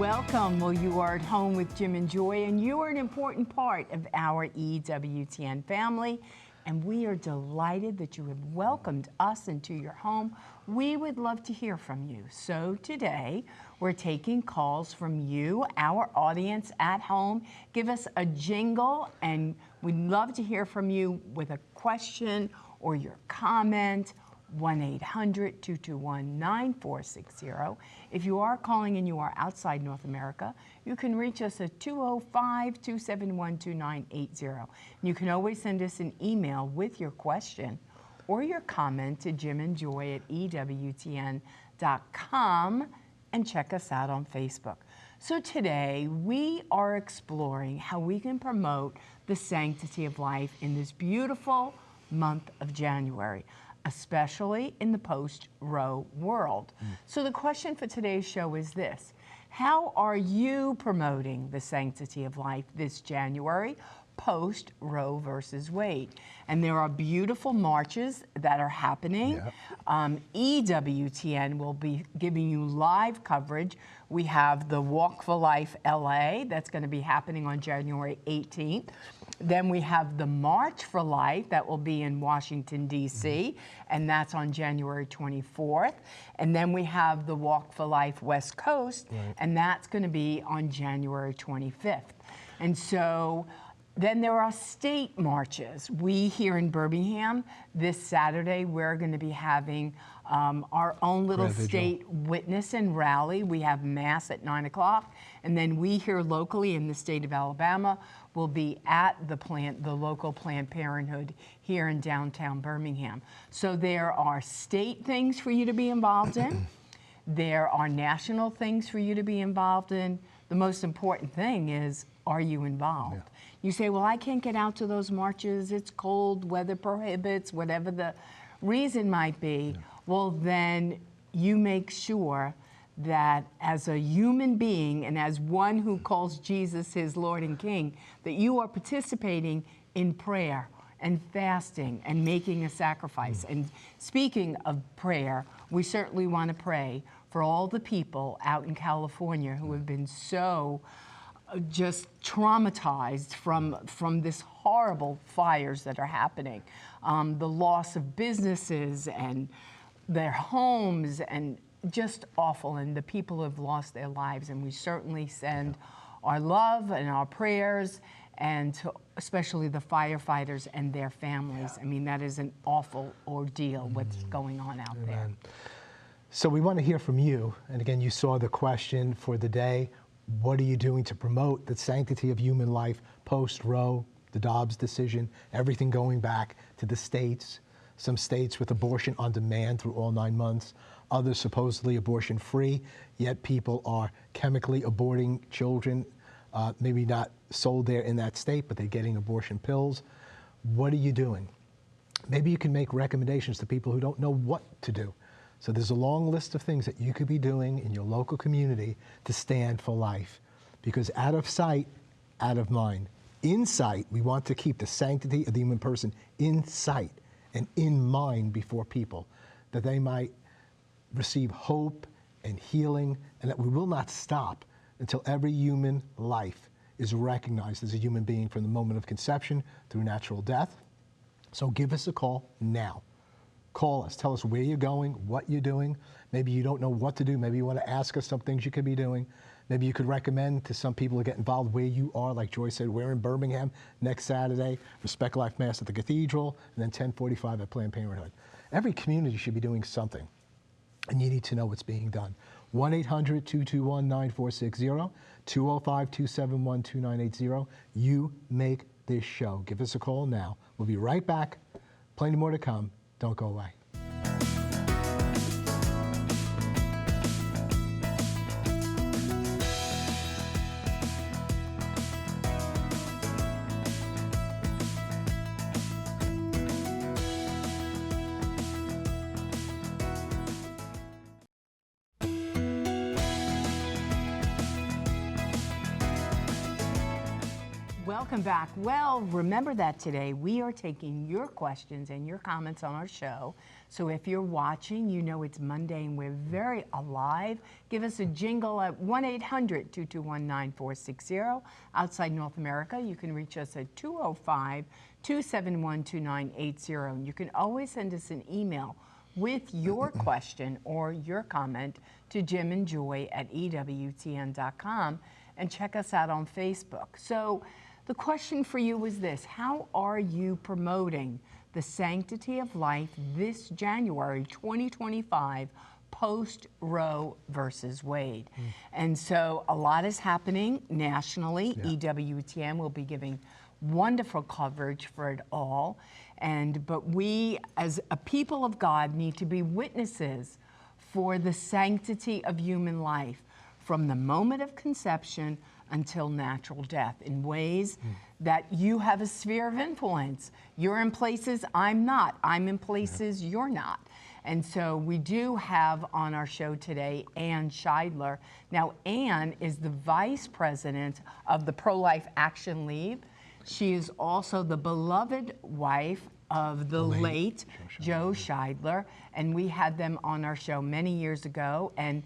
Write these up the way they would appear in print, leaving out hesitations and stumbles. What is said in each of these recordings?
Welcome. Well, you are at home with Jim and Joy, and you are an important part of our EWTN family. And we are delighted that you have welcomed us into your home. We would love to hear from you. So today, we're taking calls from you, our audience at home. Give us a jingle, and we'd love to hear from you with a question or your comment. 1-800-221-9460. If you are calling and you are outside North America, you can reach us at 205-271-2980. You can always send us an email with your question or your comment to jimandjoy@ewtn.com and check us out on Facebook. So today we are exploring how we can promote the sanctity of life in this beautiful month of January, especially in the post-Roe world. So the question for today's show is this: how are you promoting the sanctity of life this January, post-Roe versus Wade? And there are beautiful marches that are happening. Yep. EWTN will be giving you live coverage. We have the Walk for Life LA that's going to be happening on January 18th. Then we have the March for Life that will be in Washington, D.C., and that's on January 24th. And then we have the Walk for Life West Coast, and that's going to be on January 25th. And so then there are state marches. We here in Birmingham, this Saturday, we're going to be having our own little state witness and rally. We have Mass at 9 o'clock. And then we here locally in the state of Alabama will be at the local Planned Parenthood here in downtown Birmingham. So there are state things for you to be involved in. There are national things for you to be involved in. The most important thing is, are you involved? Yeah. You say, well, I can't get out to those marches. It's cold, weather prohibits, whatever the reason might be. Yeah. Well, then you make sure that as a human being and as one who calls Jesus his Lord and King, that you are participating in prayer and fasting and making a sacrifice. And speaking of prayer, we certainly want to pray for all the people out in California who have been so just traumatized from this horrible fires that are happening. The loss of businesses and their homes, and just awful, and the people have lost their lives, and we certainly send our love and our prayers, and to especially the firefighters and their families. I mean, that is an awful ordeal, what's going on out there. So we want to hear from you, and again, you saw the question for the day: what are you doing to promote the sanctity of human life post-Roe, the Dobbs decision, everything going back to the states, some states with abortion on demand through all 9 months, others supposedly abortion-free, yet people are chemically aborting children, maybe not sold there in that state, but they're getting abortion pills. What are you doing? Maybe you can make recommendations to people who don't know what to do. So there's a long list of things that you could be doing in your local community to stand for life. Because out of sight, out of mind. In sight, we want to keep the sanctity of the human person in sight and in mind before people, that they might receive hope and healing, and that we will not stop until every human life is recognized as a human being from the moment of conception through natural death. So give us a call now. Call us, tell us where you're going, what you're doing. Maybe you don't know what to do. Maybe you want to ask us some things you could be doing. Maybe you could recommend to some people to get involved where you are. Like Joy said, we're in Birmingham next Saturday, Respect Life Mass at the Cathedral, and then 10:45 at Planned Parenthood. Every community should be doing something, and you need to know what's being done. 1-800-221-9460, 205-271-2980. You make this show. Give us a call now. We'll be right back. Plenty more to come. Don't go away. Welcome back. Well, remember that today we are taking your questions and your comments on our show. So if you're watching, you know it's Monday and we're very alive. Give us a jingle at 1-800-221-9460. Outside North America, you can reach us at 205-271-2980. And you can always send us an email with your question or your comment to jimandjoy@ewtn.com, and check us out on Facebook. So the question for you was this: how are you promoting the sanctity of life this January 2025 post Roe versus Wade? And so a lot is happening nationally. EWTN will be giving wonderful coverage for it all. But we, as a people of God, need to be witnesses for the sanctity of human life from the moment of conception until natural death in ways that you have a sphere of influence. You're in places I'm not. I'm in places you're not. And so we do have on our show today Ann Scheidler. Now, Ann is the vice president of the Pro-Life Action League. She is also the beloved wife of the late Joe Scheidler, and we had them on our show many years ago. And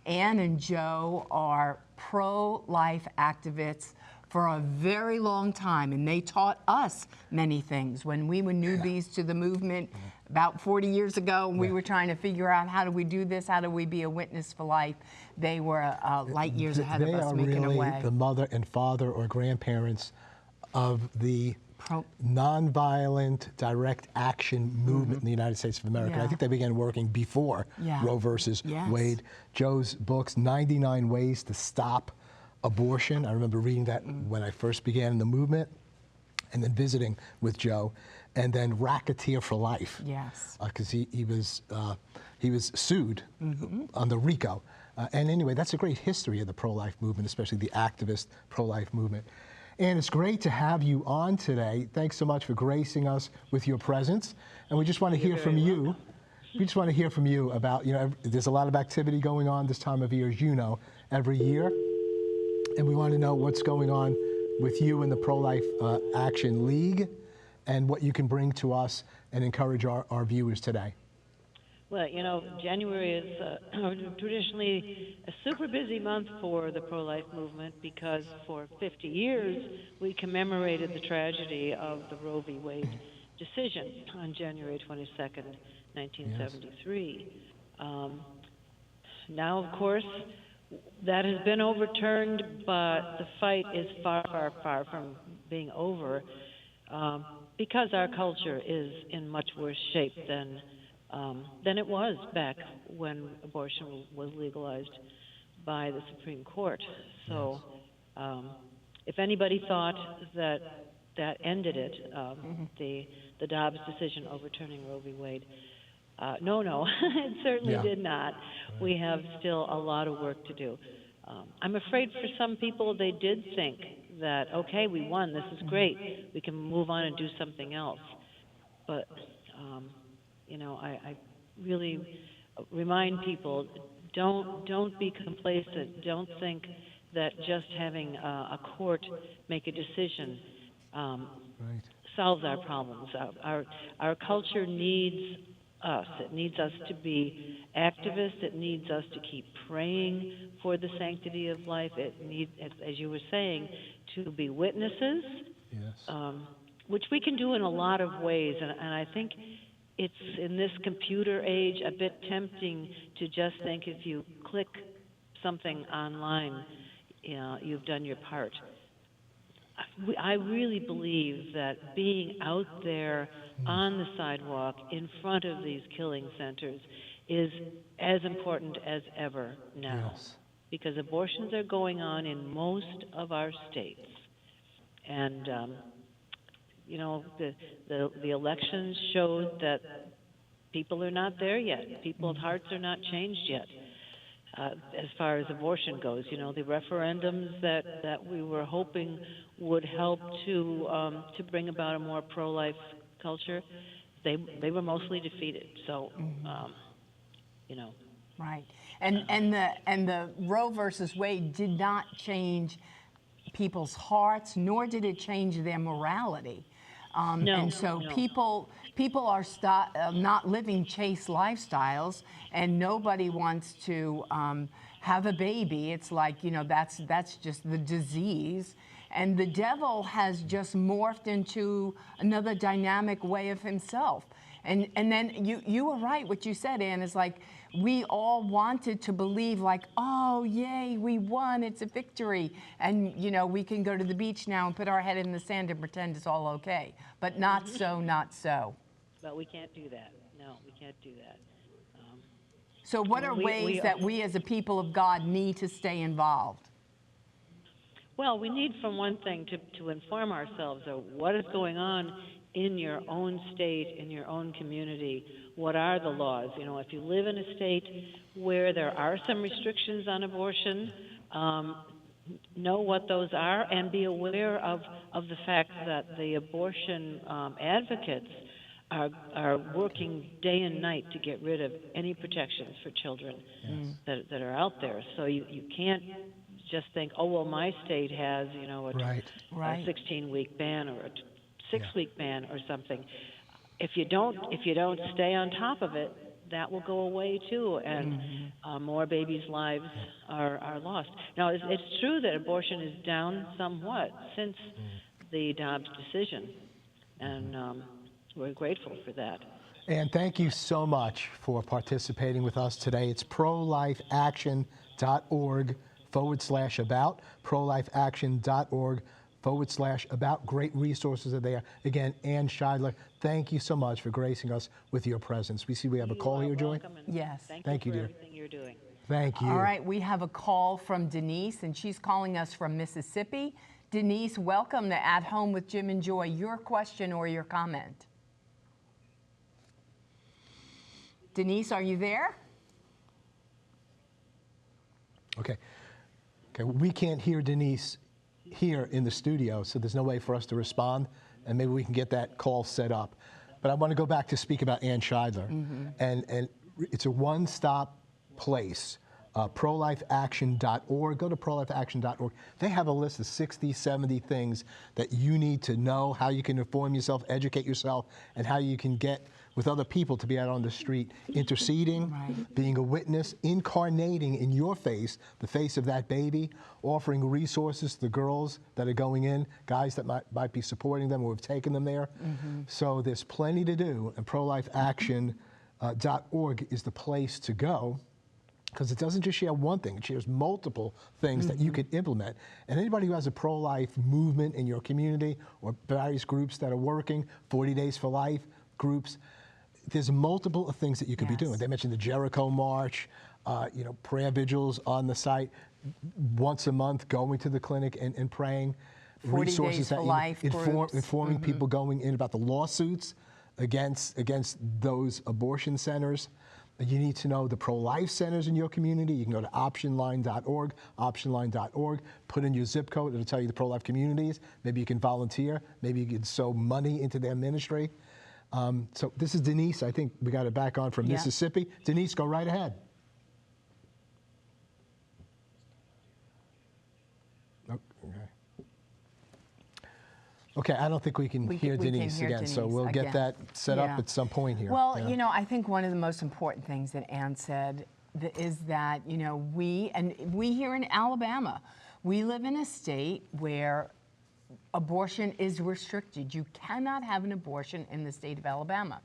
Ann and Joe are pro-life activists for a very long time, and they taught us many things. When we were newbies to the movement about 40 years ago, and we were trying to figure out how do we do this, how do we be a witness for life, they were light years ahead of us, making a way. They are really the mother and father or grandparents of the nonviolent direct action movement in the United States of America. I think they began working before Roe versus Wade. Joe's books, 99 Ways to Stop Abortion. I remember reading that when I first began in the movement, and then visiting with Joe, and then Racketeer for Life. Yes. Because he was sued on the RICO. And anyway, that's a great history of the pro-life movement, especially the activist pro-life movement. And it's great to have you on today. Thanks so much for gracing us with your presence. And we just want to hear from you. We just want to hear from you about, there's a lot of activity going on this time of year, as you know, every year. And we want to know what's going on with you and the Pro-Life Action League and what you can bring to us and encourage our viewers today. Well, January is traditionally a super busy month for the pro-life movement because for 50 years we commemorated the tragedy of the Roe v. Wade decision on January 22nd, 1973. Now, of course, that has been overturned, but the fight is far, far, far from being over because our culture is in much worse shape than it was back when abortion was legalized by the Supreme Court. So if anybody thought that ended it, the Dobbs decision overturning Roe v. Wade, no, it certainly did not. We have still a lot of work to do. I'm afraid for some people they did think that, okay, we won, this is great, we can move on and do something else. But I really remind people, don't be complacent. Don't think that just having a court make a decision solves our problems. Our culture needs us. It needs us to be activists. It needs us to keep praying for the sanctity of life. It needs, as you were saying, to be witnesses, which we can do in a lot of ways. And I think it's in this computer age a bit tempting to just think if you click something online, you've done your part. I really believe that being out there on the sidewalk in front of these killing centers is as important as ever now, because abortions are going on in most of our states. And the elections showed that people are not there yet. People's hearts are not changed yet as far as abortion goes. The referendums that we were hoping would help to bring about a more pro-life culture, they were mostly defeated. So, Right. And the Roe versus Wade did not change people's hearts, nor did it change their morality. No, And so no. people are not living chaste lifestyles, and nobody wants to have a baby. It's like, you know, that's just the disease. And the devil has just morphed into another dynamic way of himself. And then you were right, what you said, Ann, is like, we all wanted to believe like, oh, yay, we won, it's a victory. And, you know, we can go to the beach now and put our head in the sand and pretend it's all okay. But not so, not so. But we can't do that. No, we can't do that. So what are ways that we as a people of God need to stay involved? Well, we need, from one thing, to inform ourselves of what is going on in your own state, in your own community. What are the laws? You know, if you live in a state where there are some restrictions on abortion, know what those are and be aware of the fact that the abortion advocates are working day and night to get rid of any protections for children that are out there. So you can't just think, oh, well, my state has, you know, a 16-week ban or a 6-week ban or something. If you don't stay on top of it, that will go away too, and more babies' lives are lost. Now, it's true that abortion is down somewhat since the Dobbs decision, and we're grateful for that. And thank you so much for participating with us today. It's prolifeaction.org/about, prolifeaction.org/about. Great resources are there. Again, Ann Scheidler, thank you so much for gracing us with your presence. We see we have a call here, Joy. Yes. Thank you for dear. everything you're doing. Thank you. All right, we have a call from Denise, and she's calling us from Mississippi. Denise, welcome to At Home with Jim and Joy. Your question or your comment? Denise, are you there? Okay, we can't hear Denise here in the studio, so there's no way for us to respond, and maybe we can get that call set up. But I want to go back to speak about Ann Scheidler, and it's a one-stop place. prolifeaction.org. Go to prolifeaction.org. They have a list of 60, 70 things that you need to know, how you can inform yourself, educate yourself, and how you can get with other people to be out on the street, interceding, being a witness, incarnating in your face, the face of that baby, offering resources to the girls that are going in, guys that might be supporting them or have taken them there. So there's plenty to do, and prolifeaction.org is the place to go, because it doesn't just share one thing, it shares multiple things that you could implement. And anybody who has a pro-life movement in your community or various groups that are working, 40 Days for Life groups, there's multiple things that you could be doing. They mentioned the Jericho March, you know, prayer vigils on the site, once a month going to the clinic and praying. 40 resources Days that for Life groups. informing people going in about the lawsuits against those abortion centers. You need to know the pro-life centers in your community. You can go to optionline.org, put in your zip code, it'll tell you the pro-life communities. Maybe you can volunteer, maybe you can sow money into their ministry. So this is Denise, I think we got it back on from Mississippi. Denise, go right ahead. Okay, I don't think we can hear Denise again, so we'll get that set up at some point here. Well, you know, I think one of the most important things that Ann said is that, you know, we here in Alabama, we live in a state where abortion is restricted. You cannot have an abortion in the state of Alabama.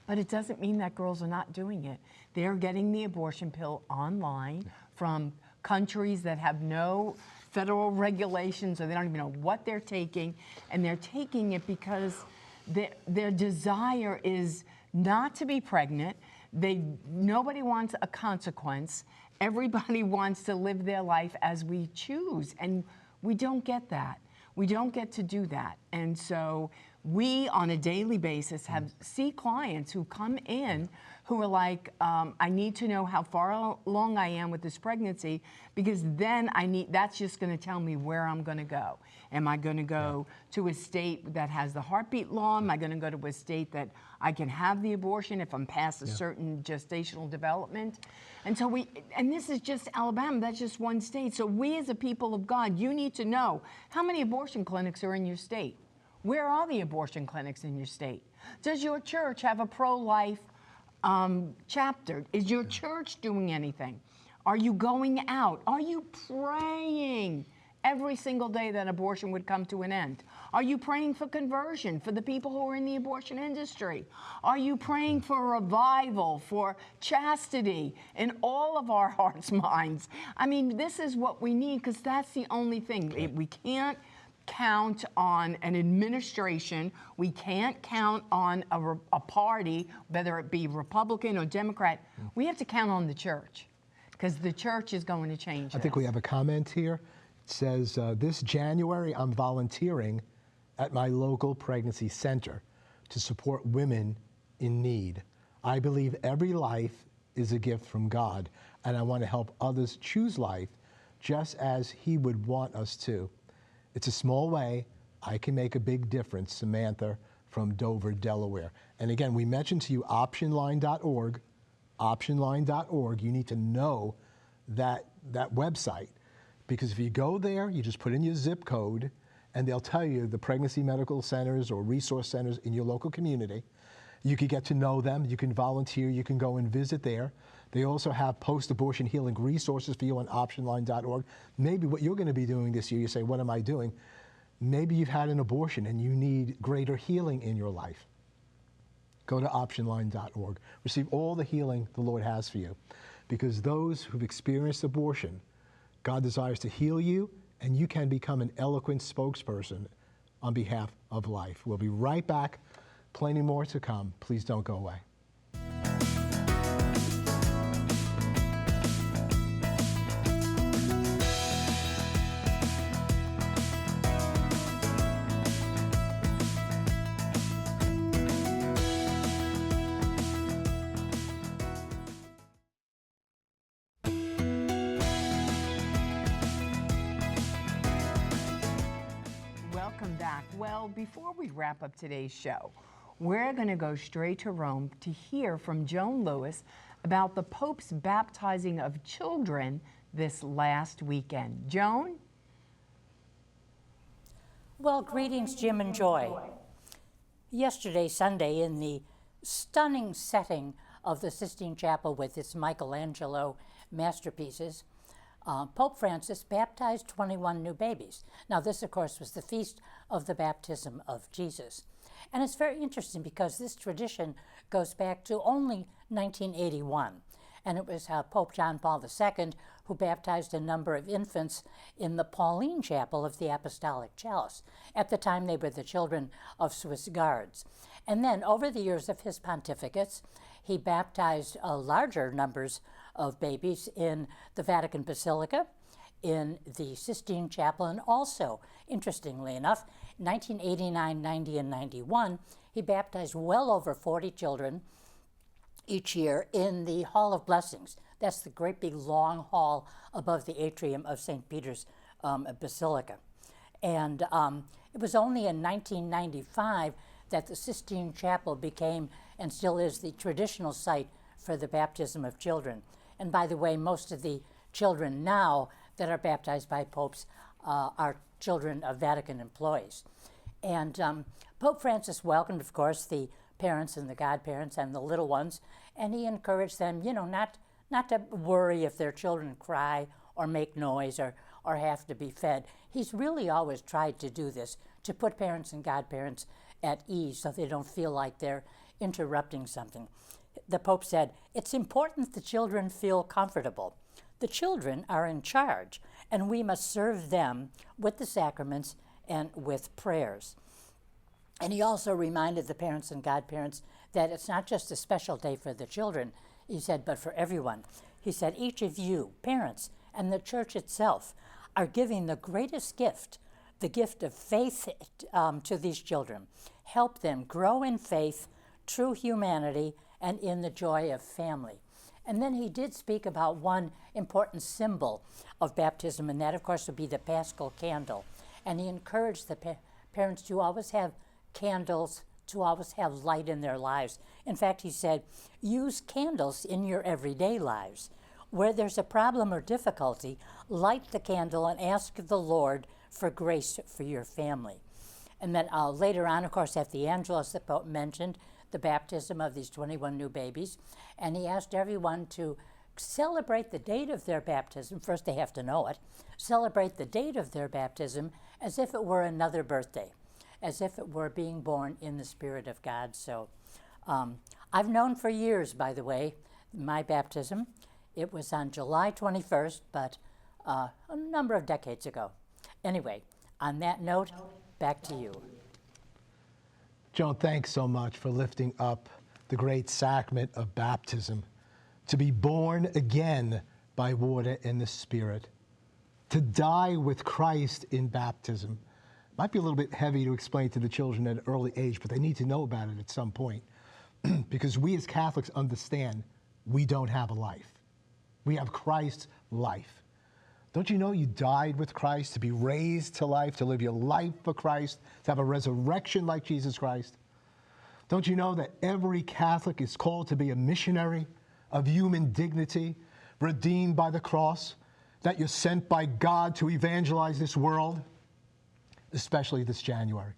But it doesn't mean that girls are not doing it. They're getting the abortion pill online from countries that have no federal regulations, or they don't even know what they're taking, and they're taking it because their desire is not to be pregnant. Nobody wants a consequence. Everybody wants to live their life as we choose, and we don't get that. We don't get to do that. And so we, on a daily basis, see clients who come in who are like, I need to know how far along I am with this pregnancy, because then that's just going to tell me where I'm going to go. Am I going to go to a state that has the heartbeat law? Am I going to go to a state that I can have the abortion if I'm past a certain gestational development? And so and this is just Alabama, that's just one state. So we as a people of God, you need to know how many abortion clinics are in your state. Where are the abortion clinics in your state? Does your church have a pro-life chapter? Is your church doing anything? Are you going out? Are you praying every single day that abortion would come to an end? Are you praying for conversion for the people who are in the abortion industry? Are you praying for revival, for chastity in all of our hearts, minds? I mean, this is what we need, because that's the only thing. We can't count on an administration. We can't count on a party, whether it be Republican or Democrat. We have to count on the church, because the church is going to change. I think we have a comment here. It says, this January, I'm volunteering at my local pregnancy center to support women in need. I believe every life is a gift from God, and I want to help others choose life just as He would want us to. It's a small way. I can make a big difference. Samantha from Dover, Delaware. And again, we mentioned to you optionline.org, optionline.org. You need to know that website, because if you go there, you just put in your zip code, and they'll tell you the pregnancy medical centers or resource centers in your local community. You can get to know them. You can volunteer. You can go and visit there. They also have post-abortion healing resources for you on optionline.org. Maybe what you're going to be doing this year, you say, what am I doing? Maybe you've had an abortion and you need greater healing in your life. Go to optionline.org. Receive all the healing the Lord has for you. Because those who've experienced abortion, God desires to heal you, and you can become an eloquent spokesperson on behalf of life. We'll be right back. Plenty more to come. Please don't go away. Welcome back. Well, before we wrap up today's show, we're going to go straight to Rome to hear from Joan Lewis about the Pope's baptizing of children this last weekend. Joan? Well, greetings, Jim and Joy. Yesterday, Sunday, in the stunning setting of the Sistine Chapel with its Michelangelo masterpieces, Pope Francis baptized 21 new babies. Now, this, of course, was the feast of the baptism of Jesus. And it's very interesting because this tradition goes back to only 1981. And it was Pope John Paul II who baptized a number of infants in the Pauline Chapel of the Apostolic Chalice. At the time, they were the children of Swiss guards. And then, over the years of his pontificates, he baptized larger numbers of babies in the Vatican Basilica, in the Sistine Chapel, and also, interestingly enough, 1989, 90, and 91, he baptized well over 40 children each year in the Hall of Blessings. That's the great big long hall above the atrium of St. Peter's Basilica. And it was only in 1995 that the Sistine Chapel became, and still is, the traditional site for the baptism of children. And by the way, most of the children now that are baptized by popes are children of Vatican employees. And Pope Francis welcomed, of course, the parents and the godparents and the little ones, and he encouraged them, you know, not to worry if their children cry or make noise or have to be fed. He's really always tried to do this, to put parents and godparents at ease so they don't feel like they're interrupting something. The Pope said, it's important the children feel comfortable. The children are in charge, and we must serve them with the sacraments and with prayers. And he also reminded the parents and godparents that it's not just a special day for the children, he said, but for everyone. He said, each of you, parents, and the church itself are giving the greatest gift, the gift of faith to these children. Help them grow in faith, true humanity, and in the joy of family. And then he did speak about one important symbol of baptism, and that, of course, would be the Paschal candle. And he encouraged the parents to always have candles, to always have light in their lives. In fact, he said, use candles in your everyday lives. Where there's a problem or difficulty, light the candle and ask the Lord for grace for your family. And then later on, of course, at the Angelus, the Pope mentioned the baptism of these 21 new babies, and he asked everyone to celebrate the date of their baptism. First, they have to know it. Celebrate the date of their baptism as if it were another birthday, as if it were being born in the Spirit of God. So I've known for years, by the way, my baptism. It was on July 21st, but a number of decades ago. Anyway, on that note, back to you. Joan, thanks so much for lifting up the great sacrament of baptism, to be born again by water and the Spirit, to die with Christ in baptism. Might be a little bit heavy to explain to the children at an early age, but they need to know about it at some point because we as Catholics understand we don't have a life. We have Christ's life. Don't you know you died with Christ to be raised to life, to live your life for Christ, to have a resurrection like Jesus Christ? Don't you know that every Catholic is called to be a missionary of human dignity, redeemed by the cross, that you're sent by God to evangelize this world, especially this January,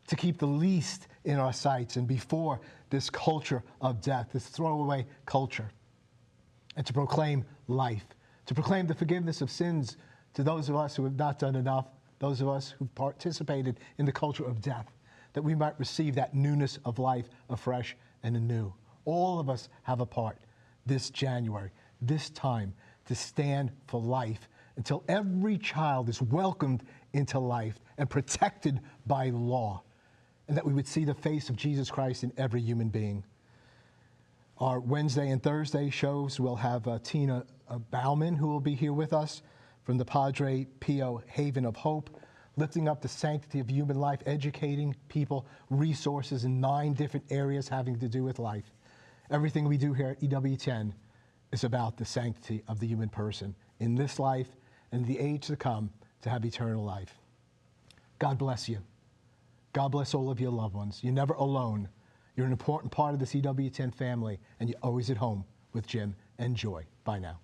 to keep the least in our sights and before this culture of death, this throwaway culture, and to proclaim life, to proclaim the forgiveness of sins to those of us who have not done enough, those of us who participated in the culture of death, that we might receive that newness of life afresh and anew. All of us have a part this January, this time, to stand for life until every child is welcomed into life and protected by law, and that we would see the face of Jesus Christ in every human being. Our Wednesday and Thursday shows will have Tina Bauman, who will be here with us from the Padre Pio Haven of Hope, lifting up the sanctity of human life, educating people, resources in 9 different areas having to do with life. Everything we do here at EWTN is about the sanctity of the human person in this life and the age to come to have eternal life. God bless you. God bless all of your loved ones. You're never alone. You're an important part of this EWTN family, and you're always at home with Jim and Joy. Bye now.